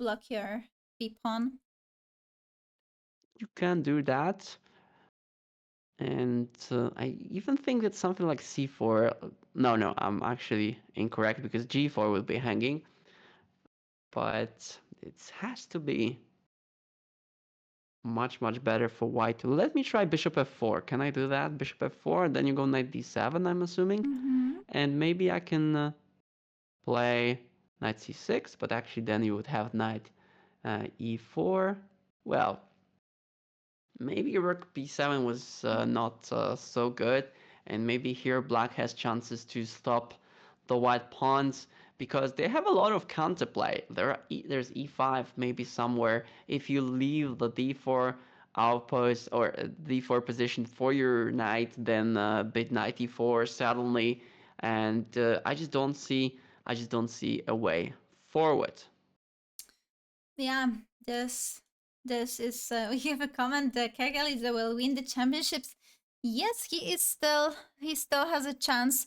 block your b-pawn. You can do that. And I even think that something like c4. No, I'm actually incorrect because g4 will be hanging. But it has to be much better for white. Let me try bishop f4. Can I do that? Bishop f4, and then you go knight d7, I'm assuming. Mm-hmm. And maybe I can play knight c6, but actually then you would have knight e4. Well, maybe rook b7 was not so good, and maybe here black has chances to stop the white pawns because they have a lot of counterplay. There's e5 maybe somewhere. If you leave the d4 outpost or d4 position for your knight, then bit knight e4 suddenly, and I just don't see a way forward. Yeah, this is we have a comment that Kagaliza will win the championships. Yes, he still has a chance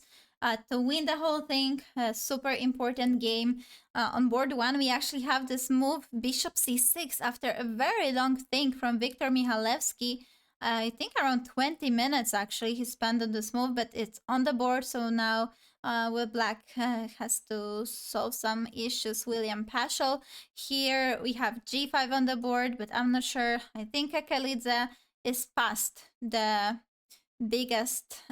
to win the whole thing. A super important game. On board one, we actually have this move Bishop c6 after a very long think from Viktor Michalewski. I think around 20 minutes actually he spent on this move, but it's on the board. So now Will Black has to solve some issues. William Paschal. Here we have g5 on the board, but I'm not sure. I think Kekaliza is past the biggest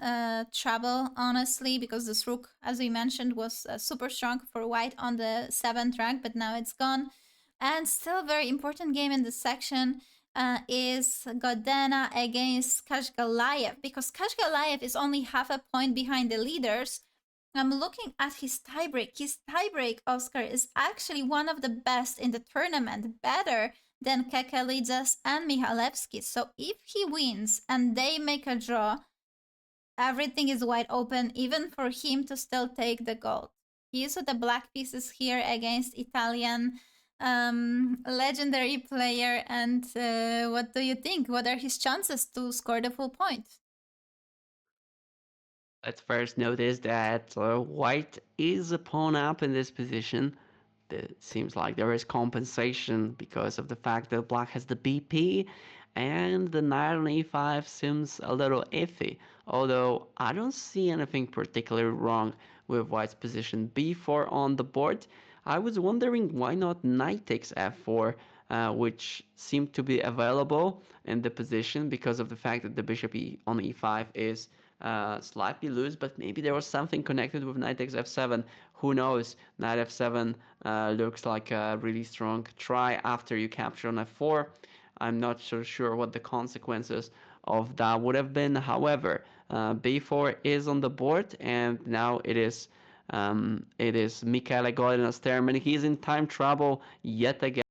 trouble, honestly, because this rook, as we mentioned, was super strong for white on the 7th rank, but now it's gone. And still very important game in this section is Godena against Kashgalayev, because Kashgalayev is only half a point behind the leaders. I'm looking at his tiebreak. His tiebreak, Oscar, is actually one of the best in the tournament, better than Kekelidzas and Michalewski. So if he wins and they make a draw, everything is wide open, even for him to still take the gold. He used the black pieces here against Italian legendary player. And what do you think? What are his chances to score the full point? Let's first notice that white is a pawn up in this position. It seems like there is compensation because of the fact that black has the BP, and the knight on e5 seems a little iffy, although I don't see anything particularly wrong with white's position b4 on the board. I was wondering why not knight takes f4, which seemed to be available in the position because of the fact that the bishop on e5 is slightly loose, but maybe there was something connected with knight takes f7. Who knows? Knight f7 looks like a really strong try after you capture on f4. I'm not so sure what the consequences of that would have been. However, b4 is on the board, and now it is Michele Golden's turn, and he's in time trouble yet again.